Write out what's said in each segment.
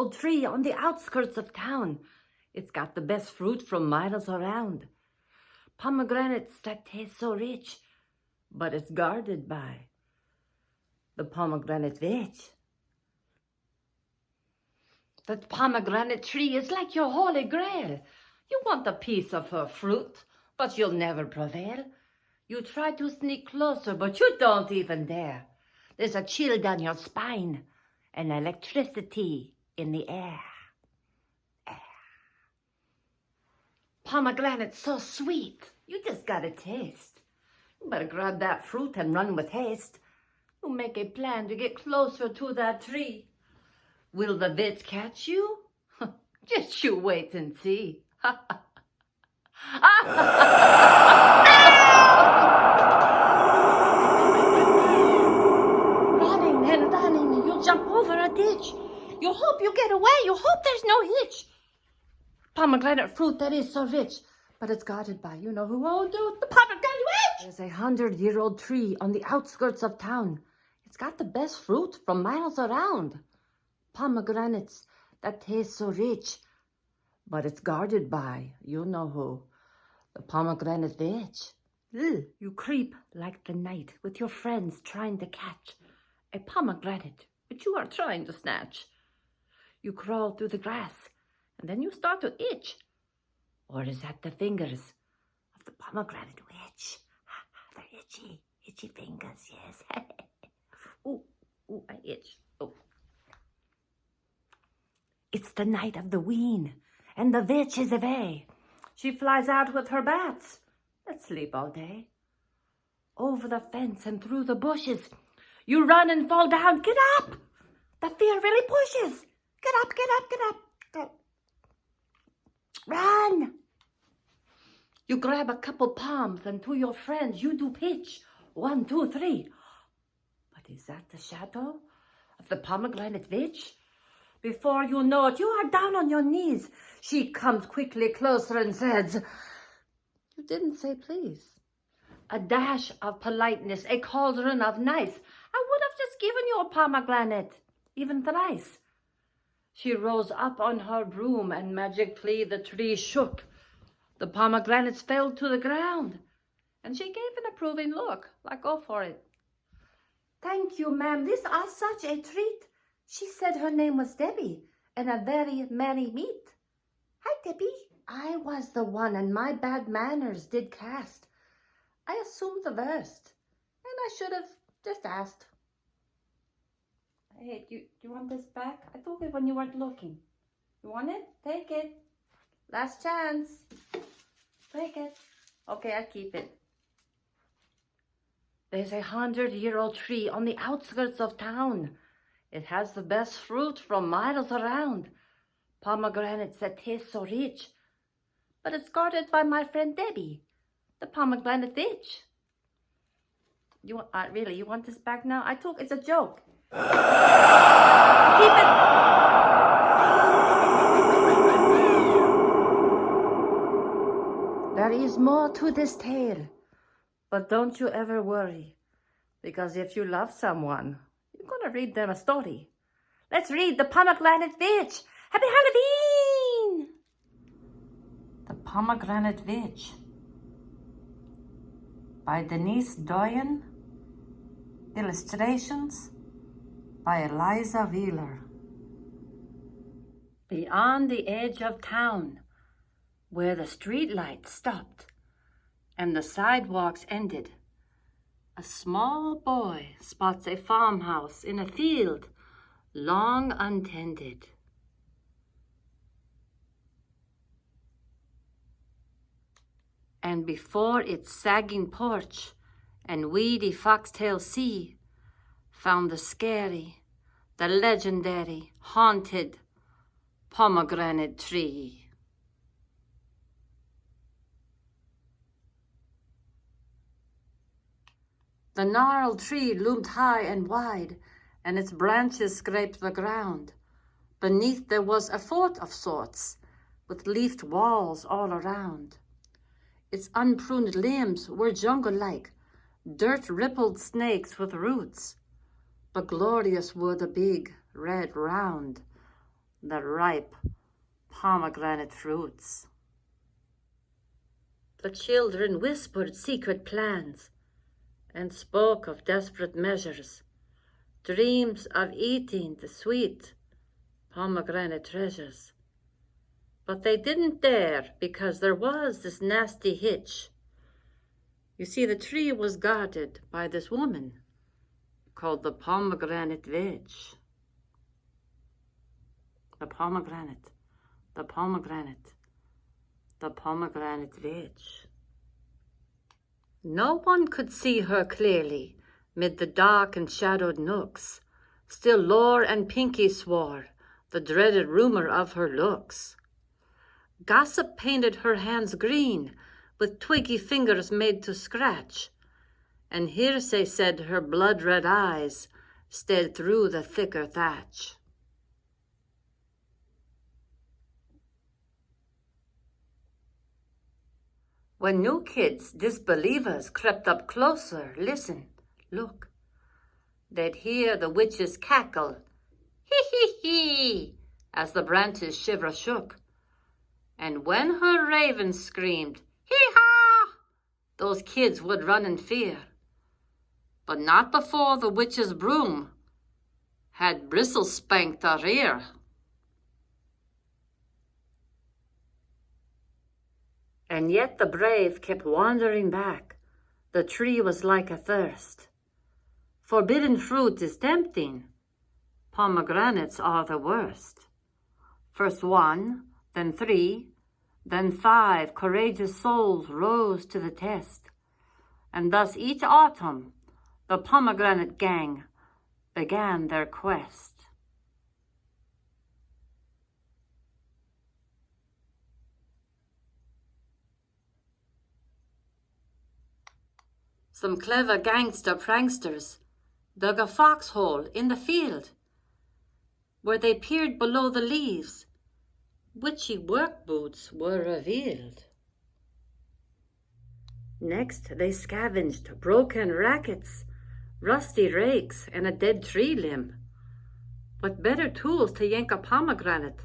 100-year-old tree on the outskirts of town. It's got the best fruit from miles around. Pomegranates that taste so rich, but it's guarded by the pomegranate witch. That pomegranate tree is like your holy grail. You want a piece of her fruit, but you'll never prevail. You try to sneak closer, but you don't even dare. There's a chill down your spine and electricity in the air. Pomegranate's so sweet, you just gotta taste. You better grab that fruit and run with haste. You make a plan to get closer to that tree. Will the witch catch you? Just you wait and see. Running and running, you jump over a ditch. You hope you get away, you hope there's no hitch. Pomegranate fruit that is so rich, but it's guarded by you know who won't do it, the pomegranate witch. There's a 100-year-old tree on the outskirts of town. It's got the best fruit from miles around. Pomegranates that taste so rich, but it's guarded by you know who, the pomegranate witch. You creep like the night with your friends trying to catch a pomegranate which you are trying to snatch. You crawl through the grass and then you start to itch. Or is that the fingers of the pomegranate witch? They're itchy, itchy fingers, yes. Ooh, I itch. Oh. It's the night of the ween, and the witch is away. She flies out with her bats that sleep all day. Over the fence and through the bushes, you run and fall down. Get up! The fear really pushes. Get up, get up, get up. Go. Run! You grab a couple palms and to your friends you do pitch. 1, 2, 3. But is that the shadow of the pomegranate witch? Before you know it, you are down on your knees. She comes quickly closer and says, you didn't say please. A dash of politeness, a cauldron of nice. I would have just given you a pomegranate, even thrice. She rose up on her broom and magically the tree shook. The pomegranates fell to the ground and she gave an approving look, like go for it. Thank you, ma'am, these are such a treat. She said her name was Debbie and a very merry meet. Hi, Debbie. I was the one and my bad manners did cast. I assumed the worst and I should have just asked. Hey, do you want this back? I took it when you weren't looking. You want it? Take it. Last chance. Take it. Okay, I'll keep it. There's a 100-year-old tree on the outskirts of town. It has the best fruit from miles around. Pomegranates that taste so rich. But it's guarded by my friend Debbie, the pomegranate witch. You want, really, you want this back now? It's a joke. Keep it. There is more to this tale, but don't you ever worry, because if you love someone, you're gonna read them a story. Let's read The Pomegranate Witch. Happy Halloween! The Pomegranate Witch by Denise Doyen. Illustrations by Eliza Wheeler. Beyond the edge of town, where the street lights stopped and the sidewalks ended, a small boy spots a farmhouse in a field long untended. And before its sagging porch and weedy foxtail sea, found the scary, the legendary, haunted pomegranate tree. The gnarled tree loomed high and wide, and its branches scraped the ground. Beneath there was a fort of sorts, with leafed walls all around. Its unpruned limbs were jungle-like, dirt-rippled snakes with roots. But glorious were the big, red, round, the ripe pomegranate fruits. The children whispered secret plans and spoke of desperate measures, dreams of eating the sweet pomegranate treasures. But they didn't dare because there was this nasty hitch. You see, the tree was guarded by this woman called the pomegranate witch. The pomegranate, the pomegranate, the pomegranate witch. No one could see her clearly mid the dark and shadowed nooks. Still Lore and Pinky swore the dreaded rumor of her looks. Gossip painted her hands green, with twiggy fingers made to scratch, and hearsay said her blood-red eyes stared through the thicker thatch. When new kids, disbelievers, crept up closer, listen, look, they'd hear the witch's cackle, hee, as the branches shiver shook. And when her raven screamed, hee-haw, those kids would run in fear. But not before the witch's broom had bristle spanked her ear. And yet the brave kept wandering back. The tree was like athirst. Forbidden fruit is tempting. Pomegranates are the worst. First 1, then 3, then 5 courageous souls rose to the test. And thus each autumn, the pomegranate gang began their quest. Some clever gangster pranksters dug a foxhole in the field where they peered below the leaves. Witchy work boots were revealed. Next, they scavenged broken rackets, rusty rakes, and a dead tree limb. What better tools to yank a pomegranate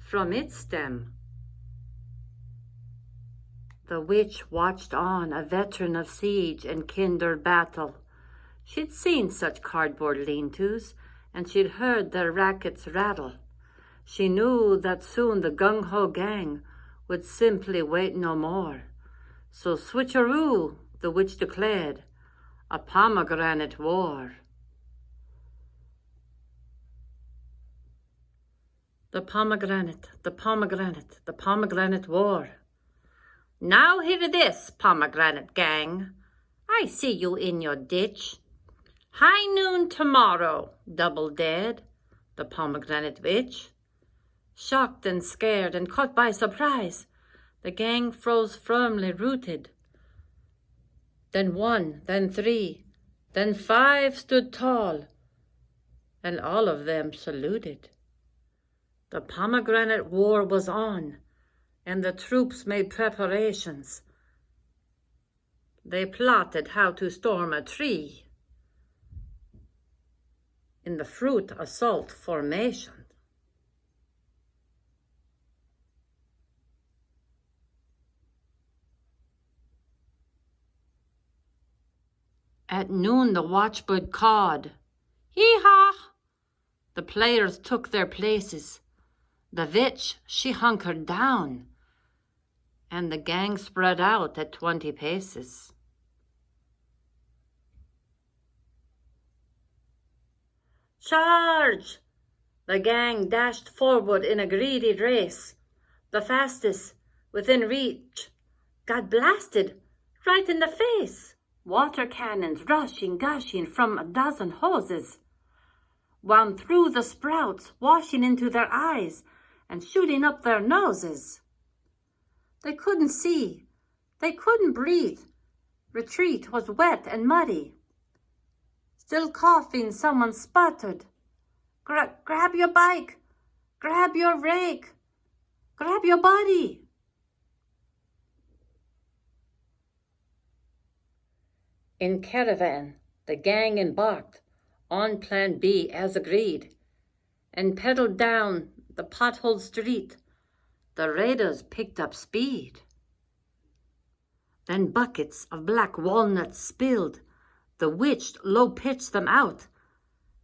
from its stem? The witch watched on, a veteran of siege and kindred battle. She'd seen such cardboard lean-tos, and she'd heard their rackets rattle. She knew that soon the gung-ho gang would simply wait no more. So switcheroo, the witch declared, a pomegranate war. The pomegranate, the pomegranate, the pomegranate war. Now hear this, pomegranate gang. I see you in your ditch. High noon tomorrow, double dead, the pomegranate witch. Shocked and scared and caught by surprise, the gang froze firmly rooted. Then 1, then 3, then 5 stood tall, and all of them saluted. The pomegranate war was on, and the troops made preparations. They plotted how to storm a tree in the fruit assault formation. At noon the watchbird cawed, hee-haw! The players took their places. The witch, she hunkered down, and the gang spread out at 20 paces. Charge! The gang dashed forward in a greedy race. The fastest, within reach, got blasted right in the face. Water cannons rushing, gushing from a dozen hoses wound through the sprouts, washing into their eyes and shooting up their noses. They couldn't see. They couldn't breathe. Retreat was wet and muddy. Still coughing, someone sputtered, grab your bike, grab your rake, grab your buddy. In caravan, the gang embarked on Plan B as agreed, and pedaled down the potholed street, the raiders picked up speed. Then buckets of black walnuts spilled, the witch low-pitched them out.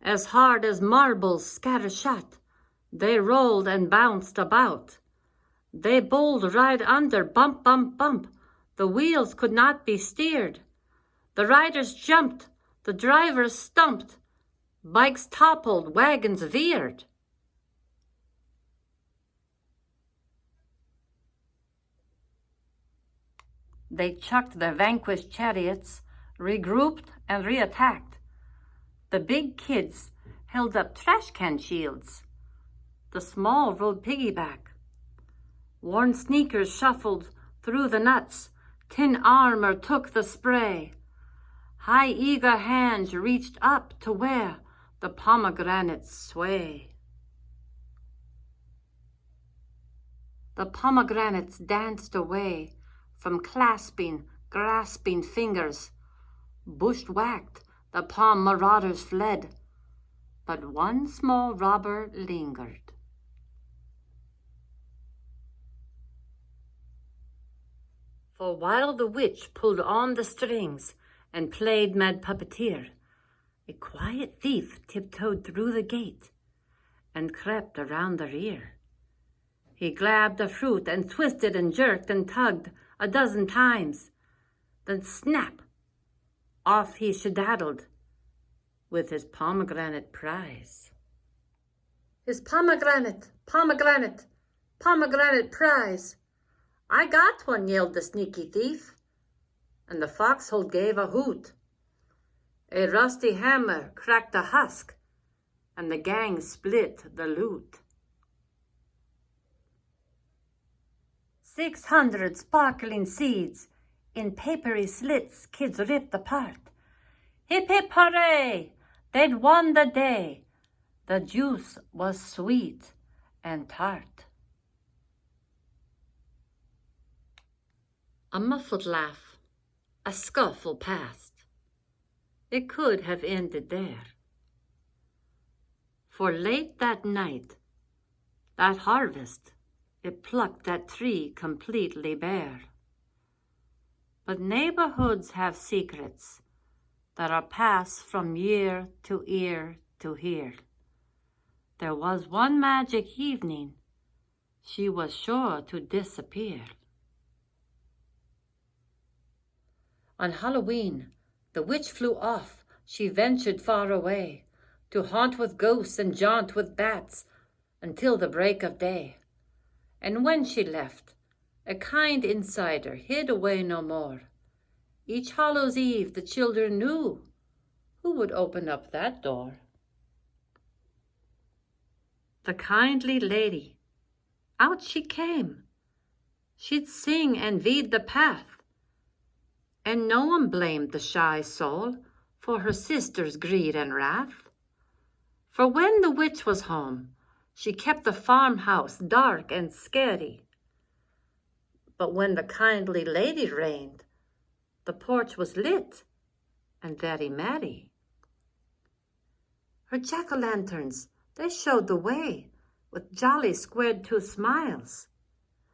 As hard as marbles scatter-shot, they rolled and bounced about. They bowled right under, bump, bump, bump. The wheels could not be steered. The riders jumped, the drivers stumped. Bikes toppled, wagons veered. They chucked their vanquished chariots, regrouped and reattacked. The big kids held up trash can shields. The small rode piggyback. Worn sneakers shuffled through the nuts. Tin armor took the spray. High eager hands reached up to where the pomegranates sway. The pomegranates danced away from clasping, grasping fingers. Bushwhacked, the palm marauders fled, but one small robber lingered. For while the witch pulled on the strings and played mad puppeteer, a quiet thief tiptoed through the gate and crept around the rear. He grabbed the fruit and twisted and jerked and tugged 12 times. Then snap! Off he skedaddled with his pomegranate prize. His pomegranate, pomegranate, pomegranate prize. I got one, yelled the sneaky thief, and the foxhole gave a hoot. A rusty hammer cracked a husk, and the gang split the loot. 600 sparkling seeds in papery slits kids ripped apart. Hip hip hooray! They'd won the day. The juice was sweet and tart. A muffled laugh, a scuffle passed. It could have ended there. For late that night, that harvest, it plucked that tree completely bare. But neighborhoods have secrets that are passed from year to ear to ear. There was one magic evening she was sure to disappear. On Halloween, the witch flew off. She ventured far away to haunt with ghosts and jaunt with bats until the break of day. And when she left, a kind insider hid away no more. Each Hallows Eve the children knew who would open up that door. The kindly lady, out she came. She'd sing and weed the path, and no one blamed the shy soul for her sister's greed and wrath. For when the witch was home, she kept the farmhouse dark and scary. But when the kindly lady reigned, the porch was lit and very merry. Her jack-o'-lanterns, they showed the way with jolly squared-tooth smiles.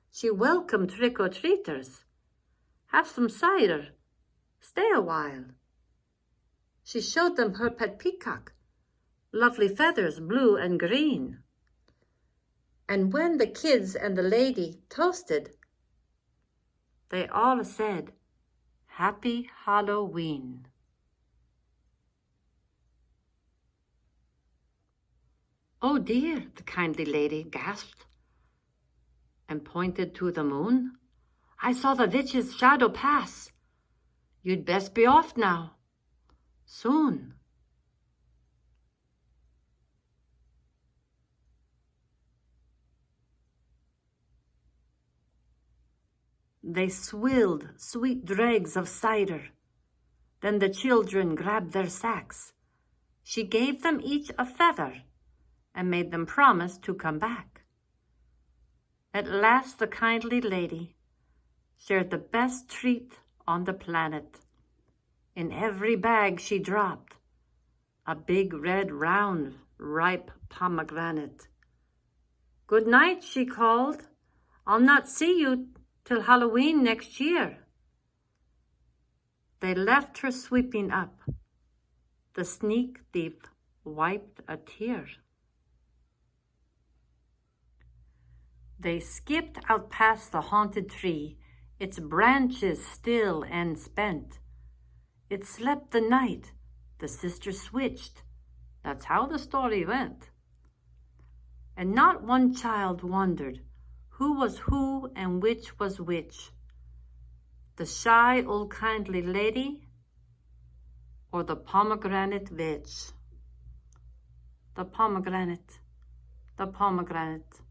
She welcomed trick-or-treaters. Have some cider. Stay a while. She showed them her pet peacock, lovely feathers blue and green. And when the kids and the lady toasted, they all said, Happy Halloween. Oh dear, the kindly lady gasped and pointed to the moon. I saw the witch's shadow pass. You'd best be off now, soon. They swilled sweet dregs of cider. Then the children grabbed their sacks. She gave them each a feather and made them promise to come back. At last the kindly lady shared the best treat on the planet. In every bag she dropped a big red round ripe pomegranate. "Good night," she called. "I'll not see you till Halloween next year." They left her sweeping up. The sneak thief wiped a tear. They skipped out past the haunted tree, its branches still and spent. It slept the night, the sisters switched. That's how the story went. And not one child wondered who was who and which was which, the shy old kindly lady or the pomegranate witch. The pomegranate, the pomegranate,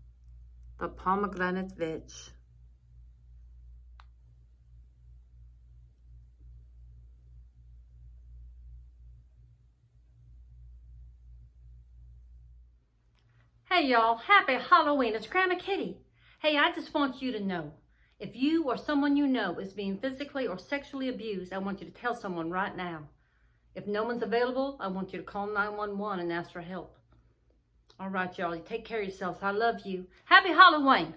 the pomegranate witch. Hey y'all, happy Halloween. It's Grandma Kitty. Hey, I just want you to know, if you or someone you know is being physically or sexually abused, I want you to tell someone right now. If no one's available, I want you to call 911 and ask for help. All right, y'all, you take care of yourselves. I love you. Happy Halloween.